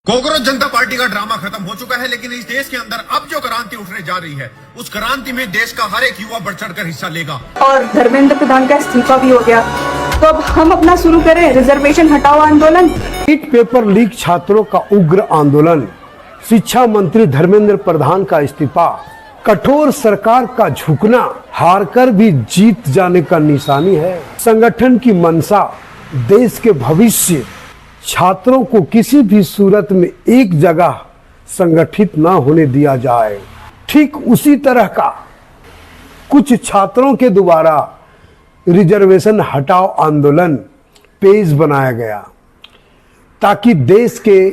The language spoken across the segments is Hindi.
कांग्रेस जनता पार्टी का ड्रामा खत्म हो चुका है, लेकिन इस देश के अंदर अब जो क्रांति उठने जा रही है, उस क्रांति में देश का हर एक युवा बढ़ चढ़कर हिस्सा लेगा। और धर्मेंद्र प्रधान का इस्तीफा भी हो गया, तो अब हम अपना शुरू करें रिजर्वेशन हटाओ आंदोलन। नीट पेपर लीक छात्रों का उग्र आंदोलन, शिक्षा मंत्री धर्मेंद्र प्रधान का इस्तीफा, कठोर सरकार का झुकना हारकर भी जीत जाने का निशानी है। संगठन की मंशा देश के भविष्य, छात्रों को किसी भी सूरत में एक जगह संगठित ना होने दिया जाए। ठीक उसी तरह का कुछ छात्रों के द्वारा रिजर्वेशन हटाओ आंदोलन पेज बनाया गया, ताकि देश के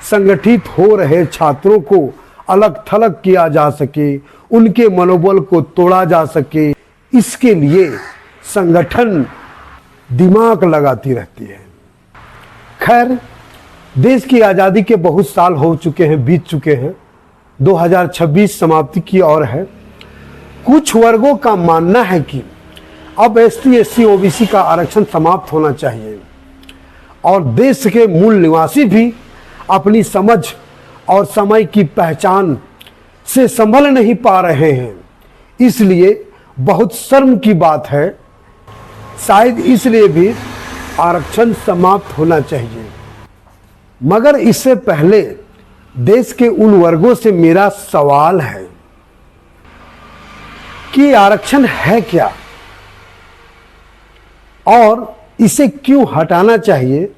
संगठित हो रहे छात्रों को अलग थलग किया जा सके, उनके मनोबल को तोड़ा जा सके। इसके लिए संगठन दिमाग लगाती रहती है। खैर, देश की आज़ादी के बहुत साल हो चुके हैं, बीत चुके हैं। 2026 समाप्ति की ओर है। कुछ वर्गों का मानना है कि अब ST SC OBC का आरक्षण समाप्त होना चाहिए और देश के मूल निवासी भी अपनी समझ और समय की पहचान से संभल नहीं पा रहे हैं। इसलिए बहुत शर्म की बात है, शायद इसलिए भी आरक्षण समाप्त होना चाहिए। मगर इससे पहले देश के उन वर्गों से मेरा सवाल है कि आरक्षण है क्या और इसे क्यों हटाना चाहिए।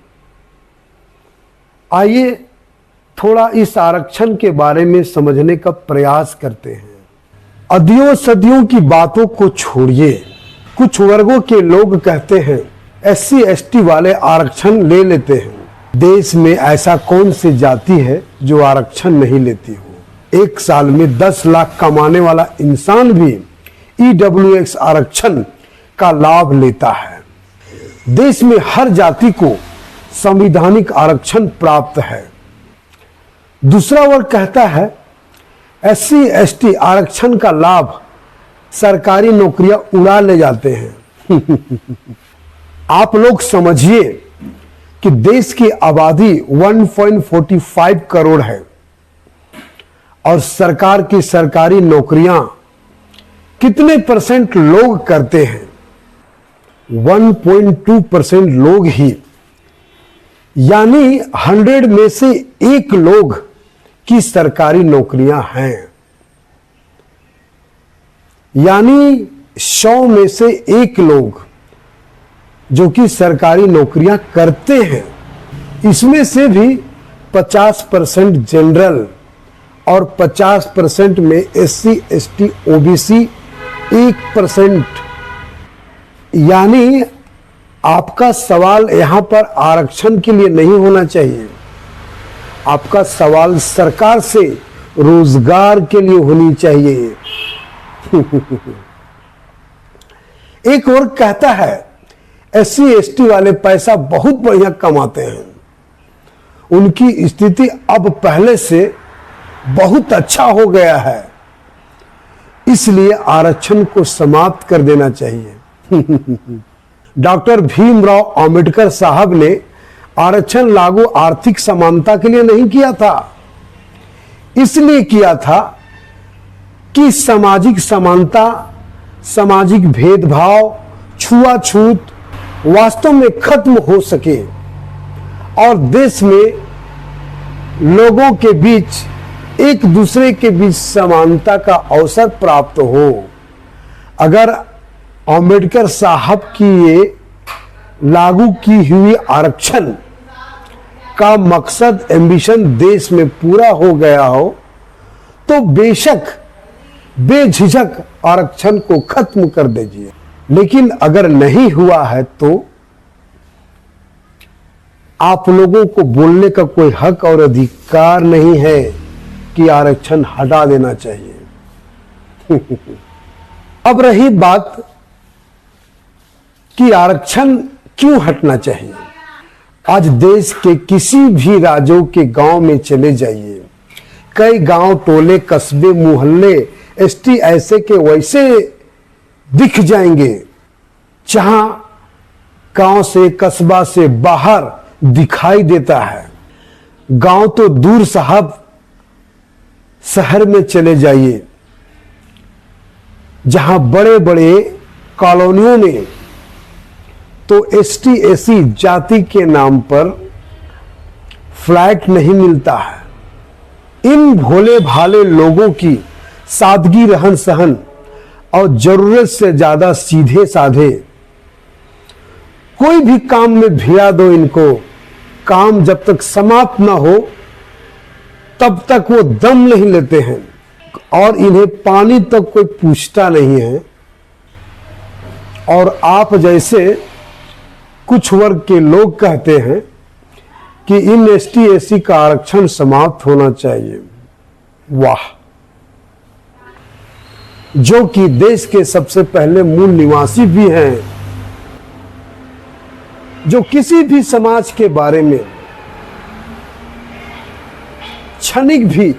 आइए थोड़ा इस आरक्षण के बारे में समझने का प्रयास करते हैं। अदियों सदियों की बातों को छोड़िए। कुछ वर्गों के लोग कहते हैं SC ST वाले आरक्षण ले लेते हैं। देश में ऐसा कौन सी जाति है जो आरक्षण नहीं लेती हो। एक साल में 10 लाख कमाने वाला इंसान भी EWS आरक्षण का लाभ लेता है। देश में हर जाति को संवैधानिक आरक्षण प्राप्त है। दूसरा वर्ग कहता है SC ST आरक्षण का लाभ सरकारी नौकरियां उड़ा ले जाते हैं। आप लोग समझिए कि देश की आबादी 1.45 करोड़ है और सरकार की सरकारी नौकरियां कितने परसेंट लोग करते हैं? 1.2% लोग ही, यानी 100 में से 1 लोग की सरकारी नौकरियां हैं। यानी 100 में से 1 लोग जो कि सरकारी नौकरियां करते हैं। इसमें से भी 50% जनरल और 50% में SC ST OBC 1%। यानी आपका सवाल यहां पर आरक्षण के लिए नहीं होना चाहिए, आपका सवाल सरकार से रोजगार के लिए होनी चाहिए। एक और कहता है SC ST वाले पैसा बहुत बढ़िया कमाते हैं, उनकी स्थिति अब पहले से बहुत अच्छा हो गया है, इसलिए आरक्षण को समाप्त कर देना चाहिए। डॉक्टर भीमराव अंबेडकर साहब ने आरक्षण लागू आर्थिक समानता के लिए नहीं किया था, इसलिए किया था कि सामाजिक समानता, सामाजिक भेदभाव, छुआछूत वास्तव में खत्म हो सके और देश में लोगों के बीच एक दूसरे के बीच समानता का अवसर प्राप्त हो। अगर अंबेडकर साहब की ये लागू की हुई आरक्षण का मकसद, एम्बिशन देश में पूरा हो गया हो, तो बेशक बेझिझक आरक्षण को खत्म कर दीजिए। लेकिन अगर नहीं हुआ है तो आप लोगों को बोलने का कोई हक और अधिकार नहीं है कि आरक्षण हटा देना चाहिए। अब रही बात कि आरक्षण क्यों हटना चाहिए। आज देश के किसी भी राज्यों के गांव में चले जाइए, कई गांव, टोले, कस्बे, मोहल्ले ST ऐसे के वैसे दिख जाएंगे, जहां गांव से, कस्बा से बाहर दिखाई देता है। गांव तो दूर साहब, शहर में चले जाइए, जहां बड़े बड़े कॉलोनियों में तो एसटी एसी जाति के नाम पर फ्लैट नहीं मिलता है। इन भोले भाले लोगों की सादगी रहन सहन और जरूरत से ज्यादा सीधे साधे, कोई भी काम में भिड़ा दो इनको, काम जब तक समाप्त ना हो तब तक वो दम नहीं लेते हैं और इन्हें पानी तक कोई पूछता नहीं है। और आप जैसे कुछ वर्ग के लोग कहते हैं कि इन एसटी एसी का आरक्षण समाप्त होना चाहिए। वाह! जो कि देश के सबसे पहले मूल निवासी भी हैं, जो किसी भी समाज के बारे में क्षणिक भी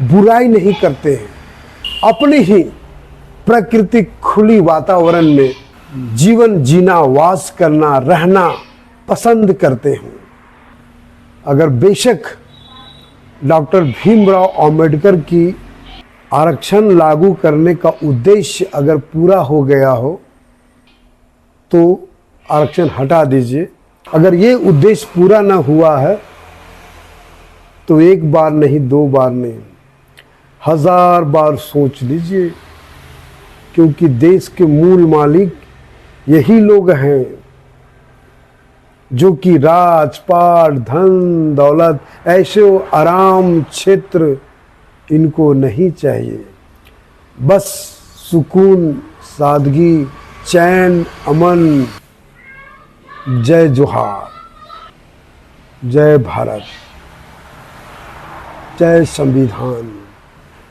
बुराई नहीं करते हैं, अपने ही प्राकृतिक खुली वातावरण में जीवन जीना, वास करना, रहना पसंद करते हैं। अगर बेशक डॉक्टर भीमराव अंबेडकर की आरक्षण लागू करने का उद्देश्य अगर पूरा हो गया हो तो आरक्षण हटा दीजिए। अगर ये उद्देश्य पूरा ना हुआ है तो एक बार नहीं, दो बार नहीं, 1000 बार सोच लीजिए, क्योंकि देश के मूल मालिक यही लोग हैं जो कि राजपाट, धन दौलत, ऐशो आराम क्षेत्र इनको नहीं चाहिए। बस सुकून, सादगी, चैन, अमन। जय जोहार, जय भारत, जय संविधान।